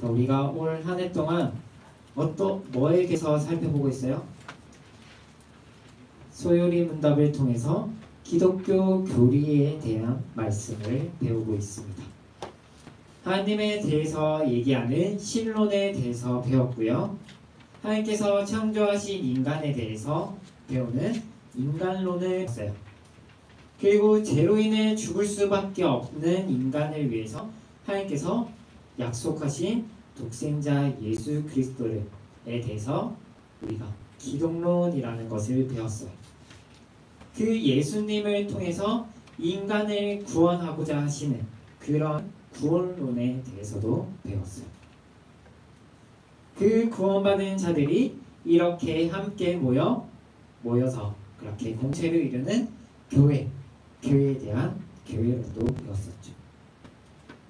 자, 우리가 올 한 해 동안 뭐에 대해서 살펴보고 있어요? 소요리 문답을 통해서 기독교 교리에 대한 말씀을 배우고 있습니다. 하나님에 대해서 얘기하는 신론에 대해서 배웠고요. 하나님께서 창조하신 인간에 대해서 배우는 인간론을 봤어요. 그리고 죄로 인해 죽을 수밖에 없는 인간을 위해서 하나님께서 약속하신 독생자 예수 그리스도에 대해서 우리가 기독론이라는 것을 배웠어요. 그 예수님을 통해서 인간을 구원하고자 하시는 그런 구원론에 대해서도 배웠어요. 그 구원받은 자들이 이렇게 함께 모여서 그렇게 공체를 이루는 교회에 대한 교회론도 배웠었죠.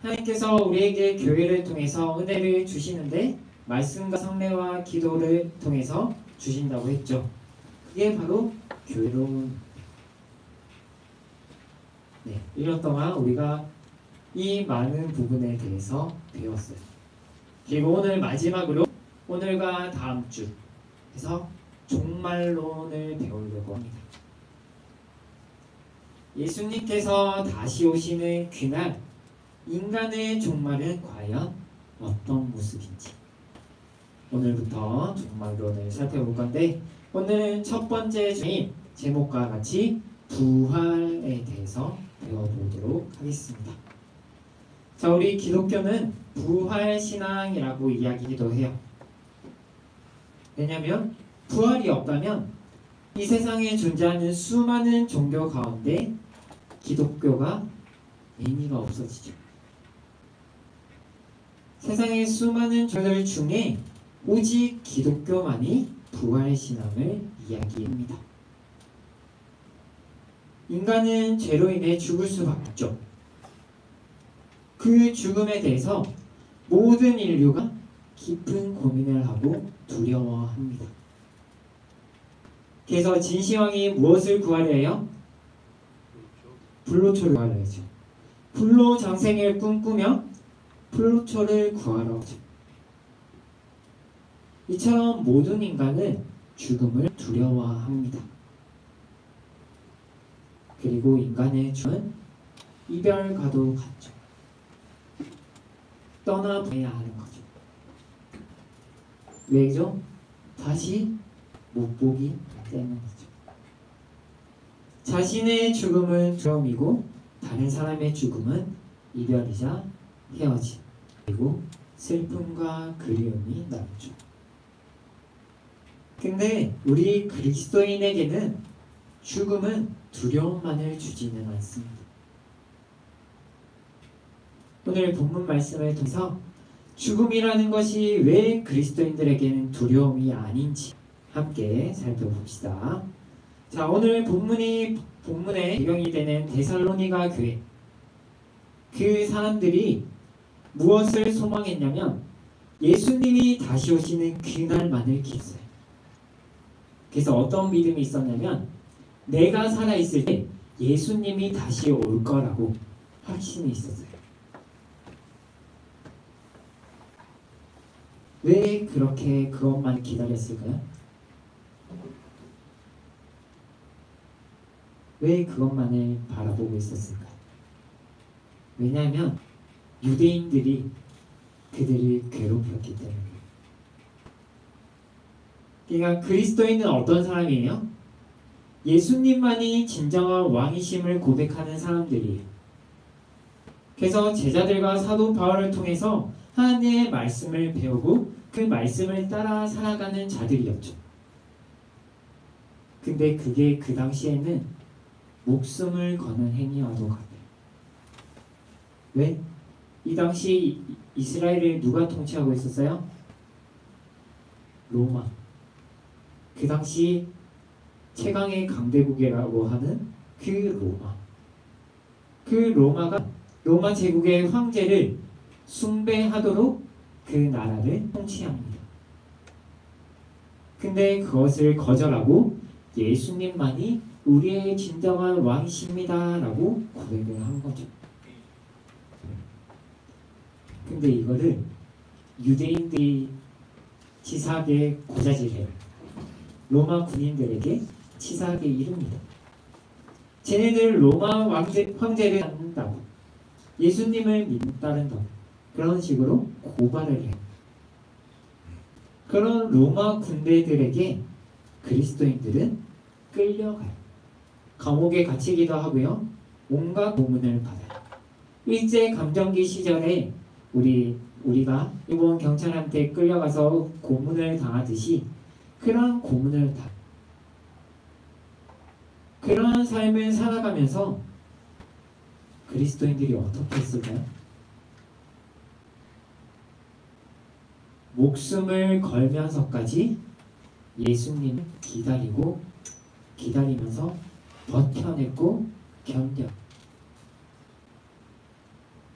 하나님께서 우리에게 교회를 통해서 은혜를 주시는데 말씀과 성례와 기도를 통해서 주신다고 했죠. 그게 바로 교회론. 네, 1년 동안 우리가 이 많은 부분에 대해서 배웠어요. 그리고 오늘 마지막으로 오늘과 다음 주 해서 종말론을 배우려고 합니다. 예수님께서 다시 오시는 그날 인간의 종말은 과연 어떤 모습인지 오늘부터 종말론을 살펴볼 건데, 오늘은 첫 번째 주인 제목과 같이 부활에 대해서 배워보도록 하겠습니다. 자, 우리 기독교는 부활신앙이라고 이야기도 해요. 왜냐하면 부활이 없다면 이 세상에 존재하는 수많은 종교 가운데 기독교가 의미가 없어지죠. 세상의 수많은 종교들 중에 오직 기독교만이 부활신앙을 이야기합니다. 인간은 죄로 인해 죽을 수밖에 없죠. 그 죽음에 대해서 모든 인류가 깊은 고민을 하고 두려워합니다. 그래서 진시황이 무엇을 구하려 해요? 불로초를 구하려 하죠. 불로 장생을 꿈꾸며 불로초를 구하러 하죠. 이처럼 모든 인간은 죽음을 두려워합니다. 그리고 인간의 죽음은 이별과도 같죠. 떠나보내야 하는 거죠. 왜죠? 다시 못 보기 때문이죠. 자신의 죽음은 두려움이고 다른 사람의 죽음은 이별이자 헤어짐, 그리고 슬픔과 그리움이 남죠. 근데 우리 그리스도인에게는 죽음은 두려움만을 주지는 않습니다. 오늘 본문 말씀을 통해서 죽음이라는 것이 왜 그리스도인들에게는 두려움이 아닌지 함께 살펴봅시다. 자, 오늘 본문의 배경이 되는 데살로니가 교회, 그 사람들이 무엇을 소망했냐면 예수님이 다시 오시는 그날만을 기했어요. 그래서 어떤 믿음이 있었냐면 내가 살아있을 때 예수님이 다시 올 거라고 확신이 있었어요. 왜 그렇게 그것만 기다렸을까요? 왜 그것만을 바라보고 있었을까요? 왜냐하면 유대인들이 그들을 괴롭혔기 때문이에요. 그러니까 그리스도인은 어떤 사람이에요? 예수님만이 진정한 왕이심을 고백하는 사람들이에요. 그래서 제자들과 사도 바울을 통해서 하나님의 말씀을 배우고 그 말씀을 따라 살아가는 자들이었죠. 근데 그게 그 당시에는 목숨을 거는 행위와도 같아요. 왜? 이 당시 이스라엘을 누가 통치하고 있었어요? 로마. 그 당시 최강의 강대국이라고 하는 그 로마. 그 로마가 로마 제국의 황제를 숭배하도록 그 나라를 통치합니다. 근데 그것을 거절하고 예수님만이 우리의 진정한 왕이십니다 라고 고백을 한 거죠. 근데 이거를 유대인들이 치사하게 고자질해요. 로마 군인들에게 치사하게 이릅니다. 쟤네들 로마 황제를 한다고, 예수님을 따른다고 그런 식으로 고발을 해요. 그런 로마 군대들에게 그리스도인들은 끌려가요. 감옥에 갇히기도 하고요. 온갖 고문을 받아요. 일제감정기 시절에 우리가 일본 경찰한테 끌려가서 고문을 당하듯이 그런 고문을 다 그런 삶을 살아가면서 그리스도인들이 어떻게 했을까요? 목숨을 걸면서까지 예수님을 기다리면서 버텨냈고 견뎌.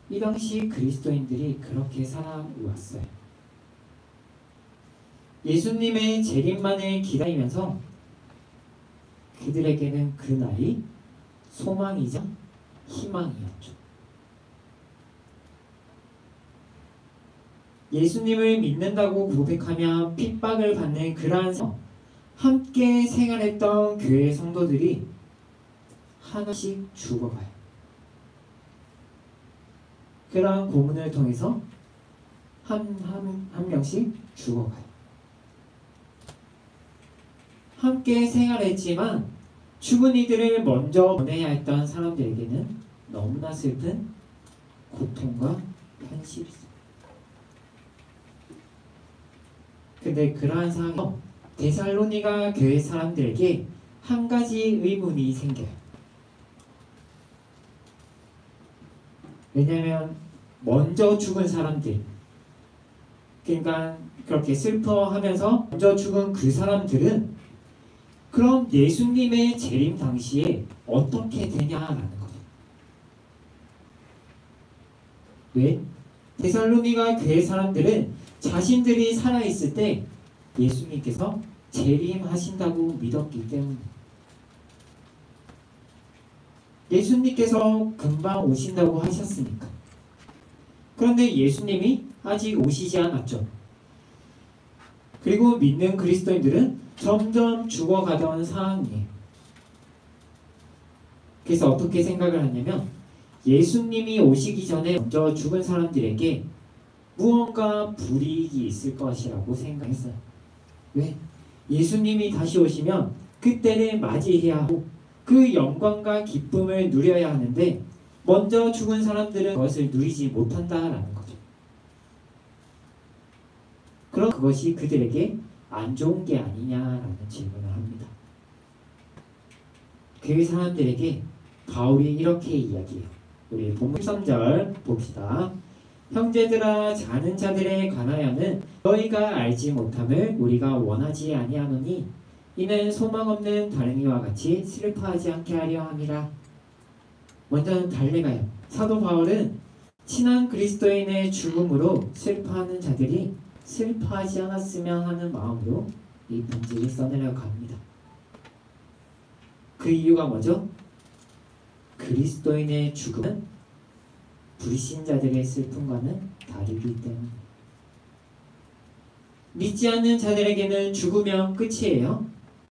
이 당시 그리스도인들이 그렇게 살아왔어요. 예수님의 재림만을 기다리면서 그들에게는 그날이 소망이자 희망이었죠. 예수님을 믿는다고 고백하며 핍박을 받는 그러한 함께 생활했던 교회 성도들이 하나씩 죽어가요. 그러한 고문을 통해서 한 명씩 죽어가요. 함께 생활했지만 죽은 이들을 먼저 보내야 했던 사람들에게는 너무나 슬픈 고통과 현실이 있어요. 근데 그러한 상황에서 데살로니가 교회 사람들에게 한 가지 의문이 생겨요. 왜냐하면 먼저 죽은 사람들, 그러니까 그렇게 슬퍼하면서 먼저 죽은 그 사람들은 그럼 예수님의 재림 당시에 어떻게 되냐라는 거죠. 왜? 데살로니가 교회 사람들은 자신들이 살아있을 때 예수님께서 재림하신다고 믿었기 때문에, 예수님께서 금방 오신다고 하셨으니까. 그런데 예수님이 아직 오시지 않았죠. 그리고 믿는 그리스도인들은 점점 죽어가던 상황이에요. 그래서 어떻게 생각을 하냐면 예수님이 오시기 전에 먼저 죽은 사람들에게 무언가 불이익이 있을 것이라고 생각했어요. 왜? 예수님이 다시 오시면 그때를 맞이해야 하고 그 영광과 기쁨을 누려야 하는데 먼저 죽은 사람들은 그것을 누리지 못한다라는 거죠. 그럼 그것이 그들에게 안 좋은 게 아니냐라는 질문을 합니다. 교회 사람들에게 바울이 이렇게 이야기해요. 우리 본문 13절 봅시다. 형제들아, 자는 자들에 관하여는 너희가 알지 못함을 우리가 원하지 아니하노니 이는 소망 없는 다름이와 같이 슬퍼하지 않게 하려 함이라. 먼저는 달래가요. 사도 바울은 친한 그리스도인의 죽음으로 슬퍼하는 자들이 슬퍼하지 않았으면 하는 마음으로 이 편지를 써내려고 합니다. 그 이유가 뭐죠? 그리스도인의 죽음은 불신자들의 슬픔과는 다르기 때문에. 믿지 않는 자들에게는 죽으면 끝이에요.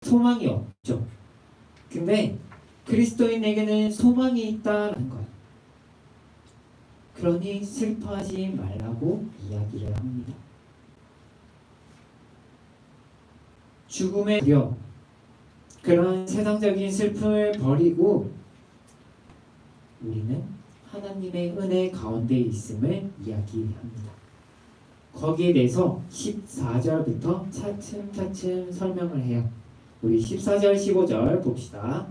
소망이 없죠. 근데 그리스도인에게는 소망이 있다는 거예요. 그러니 슬퍼하지 말라고 이야기를 합니다. 죽음의 두려움, 그런 세상적인 슬픔을 버리고 우리는 하나님의 은혜 가운데 있음을 이야기합니다. 거기에 대해서 14절부터 차츰차츰 설명을 해요. 우리 14절 15절 봅시다.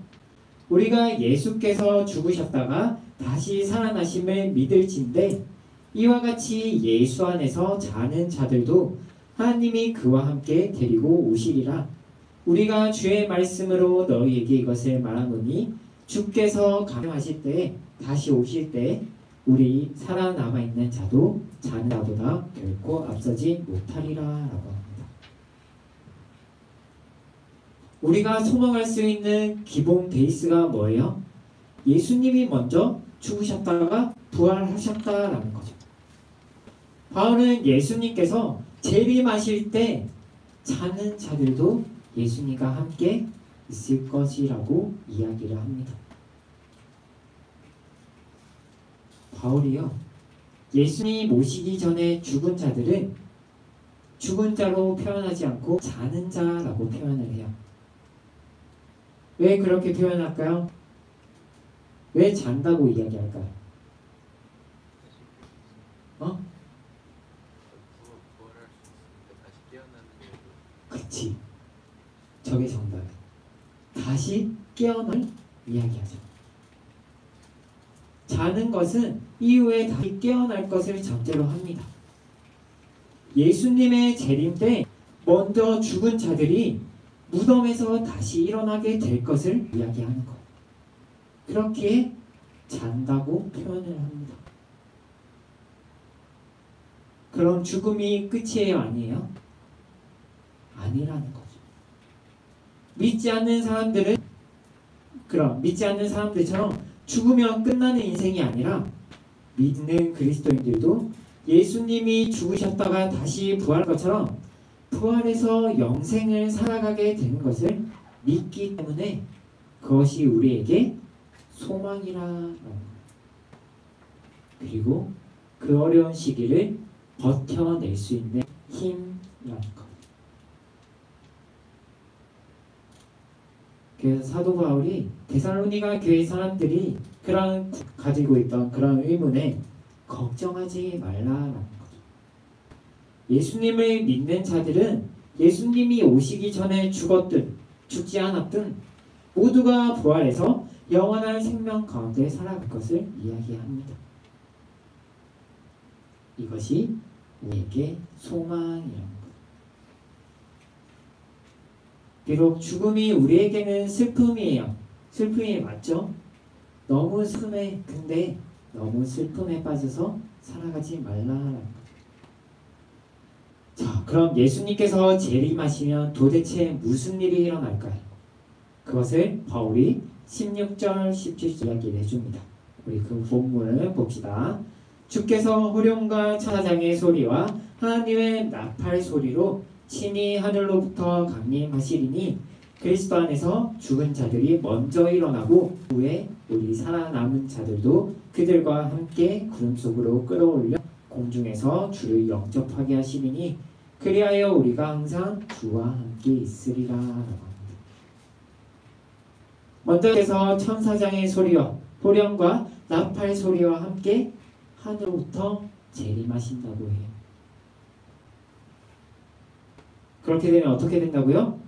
우리가 예수께서 죽으셨다가 다시 살아나심을 믿을진대 이와 같이 예수 안에서 자는 자들도 하나님이 그와 함께 데리고 오시리라. 우리가 주의 말씀으로 너희에게 이것을 말하노니 주께서 강림하실 때에 다시 오실 때 우리 살아남아있는 자도 자는 자보다 결코 앞서지 못하리라 라고 합니다. 우리가 소망할 수 있는 기본 베이스가 뭐예요? 예수님이 먼저 죽으셨다가 부활하셨다라는 거죠. 바울은 예수님께서 재림하실 때 자는 자들도 예수님과 함께 있을 것이라고 이야기를 합니다. 바울이요, 예수님 오시기 전에 죽은 자들은 죽은 자로 표현하지 않고 자는 자라고 표현을 해요. 왜 그렇게 표현할까요? 왜 잔다고 이야기할까요? 그치. 저게 정답이에요. 다시 깨어날 이야기하죠. 자는 것은 이후에 다시 깨어날 것을 전제로 합니다. 예수님의 재림 때 먼저 죽은 자들이 무덤에서 다시 일어나게 될 것을 이야기하는 것. 그렇게 잔다고 표현을 합니다. 그럼 죽음이 끝이에요? 아니에요? 아니라는 거죠. 믿지 않는 사람들처럼 죽으면 끝나는 인생이 아니라 믿는 그리스도인들도 예수님이 죽으셨다가 다시 부활할 것처럼 부활해서 영생을 살아가게 되는 것을 믿기 때문에 그것이 우리에게 소망이라는 것. 그리고 그 어려운 시기를 버텨낼 수 있는 힘이라는 것. 그래서 사도 바울이 데살로니가 교회 사람들이 가지고 있던 그런 의문에 걱정하지 말라라는 거죠. 예수님을 믿는 자들은 예수님이 오시기 전에 죽었든 죽지 않았든 모두가 부활해서 영원한 생명 가운데 살아갈 것을 이야기합니다. 이것이 우리에게 소망이라는 것. 비록 죽음이 우리에게는 슬픔이에요. 슬픔이 맞죠? 너무 슬픔에, 근데 너무 슬픔에 빠져서 살아가지 말라라는 거죠. 자, 그럼 예수님께서 재림하시면 도대체 무슨 일이 일어날까요? 그것을 바울이 16절, 17절 이야기를 해줍니다. 우리 그 본문을 봅시다. 주께서 호령과 천사장의 소리와 하나님의 나팔 소리로 친히 하늘로부터 강림하시리니 그리스도 안에서 죽은 자들이 먼저 일어나고 후에 우리 살아남은 자들도 그들과 함께 구름 속으로 끌어올려 공중에서 주를 영접하게 하시리니 그리하여 우리가 항상 주와 함께 있으리라 라고 합니다. 먼저께서 천사장의 소리와 호령과 나팔 소리와 함께 하늘로부터 재림하신다고 해요. 그렇게 되면 어떻게 된다고요?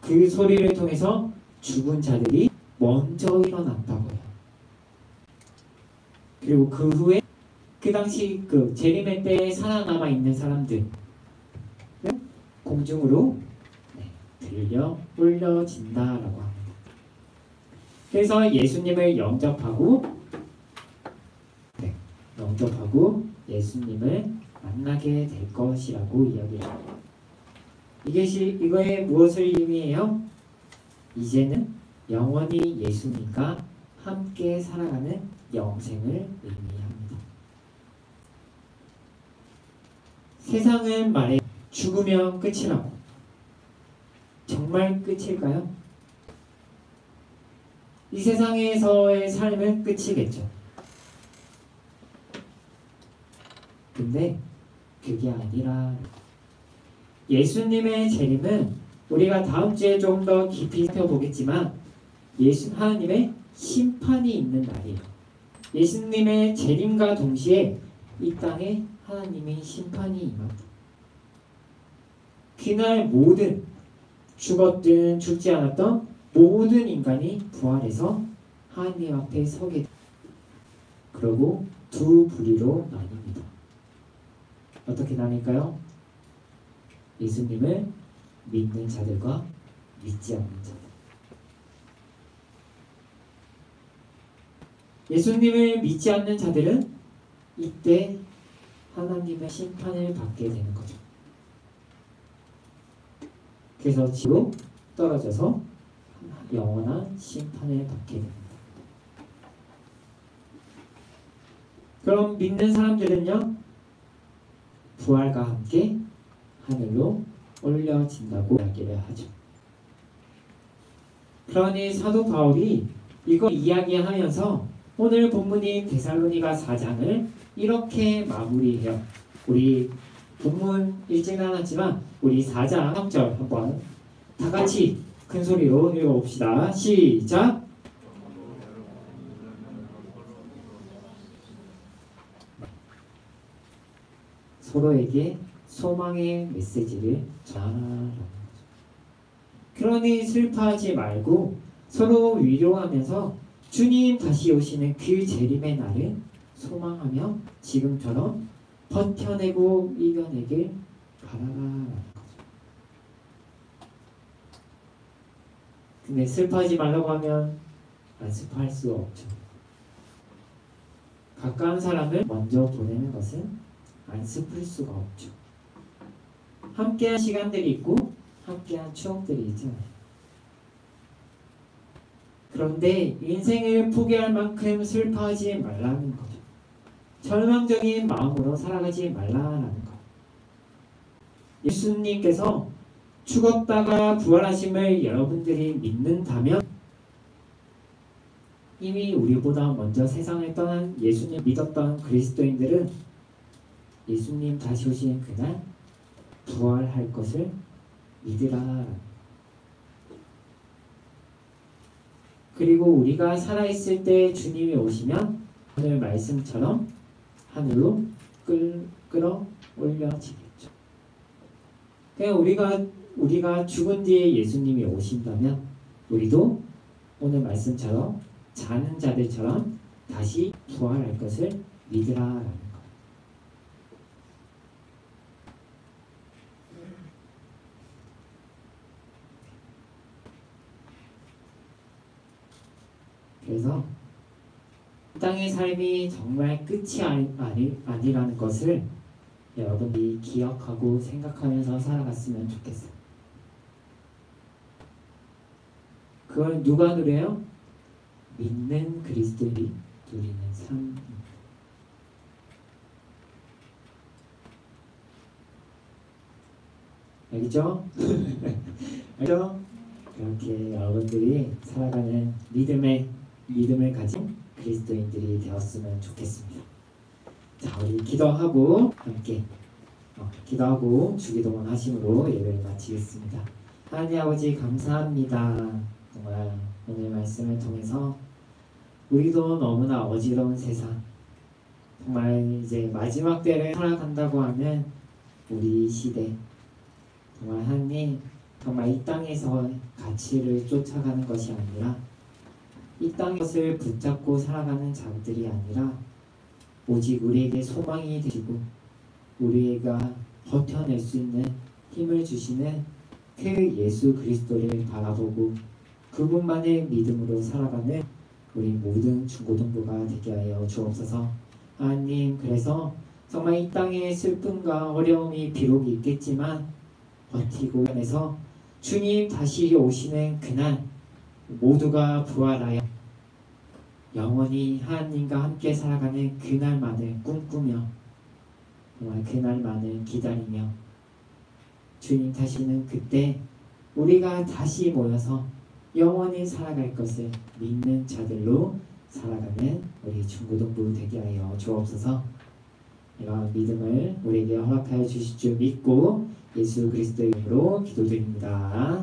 그 소리를 통해서 죽은 자들이 먼저 일어난다고 해요. 그리고 그 후에 그 당시 그 재림의 때에 살아남아 있는 사람들 공중으로 들려 올려진다라고 합니다. 그래서 예수님을 영접하고 예수님을 만나게 될 것이라고 이야기합니다. 이거에 무엇을 의미해요? 이제는 영원히 예수님과 함께 살아가는 영생을 의미합니다. 세상은 말해 죽으면 끝이라고. 정말 끝일까요? 이 세상에서의 삶은 끝이겠죠. 근데 그게 아니라 예수님의 재림은 우리가 다음 주에 좀 더 깊이 살펴보겠지만 하나님의 심판이 있는 날이에요. 예수님의 재림과 동시에 이 땅에 하나님의 심판이 임합니다. 그날 모든 죽었든 죽지 않았던 모든 인간이 부활해서 하나님 앞에 서게 됩니다. 그리고 두 부류로 나뉩니다. 어떻게 나뉠까요? 예수님을 믿는 자들과 믿지 않는 자들. 예수님을 믿지 않는 자들은 이때 하나님의 심판을 받게 되는 거죠. 그래서 지옥 떨어져서 영원한 심판을 받게 됩니다. 그럼 믿는 사람들은요? 부활과 함께 하늘로 올려진다고 이야기를 하죠. 그러니 사도 바울이 이걸 이야기하면서 오늘 본문인 데살로니가 4장을 이렇게 마무리해요. 우리 본문 읽지는 않았지만 우리 4장 3절 한번 다 같이 큰 소리로 읽어봅시다. 시작! 서로에게 소망의 메시지를 전하라는 거죠. 그러니 슬퍼하지 말고 서로 위로하면서 주님 다시 오시는 그 재림의 날을 소망하며 지금처럼 버텨내고 이겨내길 바라라는 거죠. 근데 슬퍼하지 말라고 하면 안 슬퍼할 수가 없죠. 가까운 사람을 먼저 보내는 것은 안 슬플 수가 없죠. 함께한 시간들이 있고 함께한 추억들이 있잖아요. 그런데 인생을 포기할 만큼 슬퍼하지 말라는 거죠. 절망적인 마음으로 살아가지 말라는 거. 예수님께서 죽었다가 부활하심을 여러분들이 믿는다면 이미 우리보다 먼저 세상을 떠난 예수님 믿었던 그리스도인들은 예수님 다시 오시는 그날 부활할 것을 믿으라. 그리고 우리가 살아있을 때 주님이 오시면 오늘 말씀처럼 하늘로 끌어 올려지겠죠. 그러니까 우리가 죽은 뒤에 예수님이 오신다면 우리도 오늘 말씀처럼 자는 자들처럼 다시 부활할 것을 믿으라라는 거. 그래서 땅의 삶이 정말 끝이 아니라는 것을 여러분이 기억하고 생각하면서 살아갔으면 좋겠어요. 그걸 누가 누려요? 믿는 그리스도인이 누리는 삶입니다. 알겠죠? 알죠? 그렇게 여러분들이 살아가는 믿음을 가진 그리스도인들이 되었으면 좋겠습니다. 자, 우리 기도하고 함께 기도하고 주기도문 하심으로 예배를 마치겠습니다. 하나님 아버지 감사합니다. 정말 오늘 말씀을 통해서 우리도 너무나 어지러운 세상, 정말 이제 마지막 때를 살아간다고 하는 우리 시대, 정말 하나님 정말 이 땅에서 가치를 쫓아가는 것이 아니라 이 땅의 것을 붙잡고 살아가는 자들이 아니라 오직 우리에게 소망이 되시고 우리가 버텨낼 수 있는 힘을 주시는 그 예수 그리스도를 바라보고 그분만의 믿음으로 살아가는 우리 모든 중고등부가 되게 하여 주옵소서. 하나님, 그래서 정말 이 땅에 슬픔과 어려움이 비록 있겠지만 버티고 해서 주님 다시 오시는 그날 모두가 부활하여 영원히 하나님과 함께 살아가는 그날만을 꿈꾸며 정말 그날만을 기다리며 주님 다시는 그때 우리가 다시 모여서 영원히 살아갈 것을 믿는 자들로 살아가는 우리 중고등부 되게 하여 주옵소서. 이러한 믿음을 우리에게 허락하여 주실 줄 믿고 예수 그리스도의 이름으로 기도드립니다.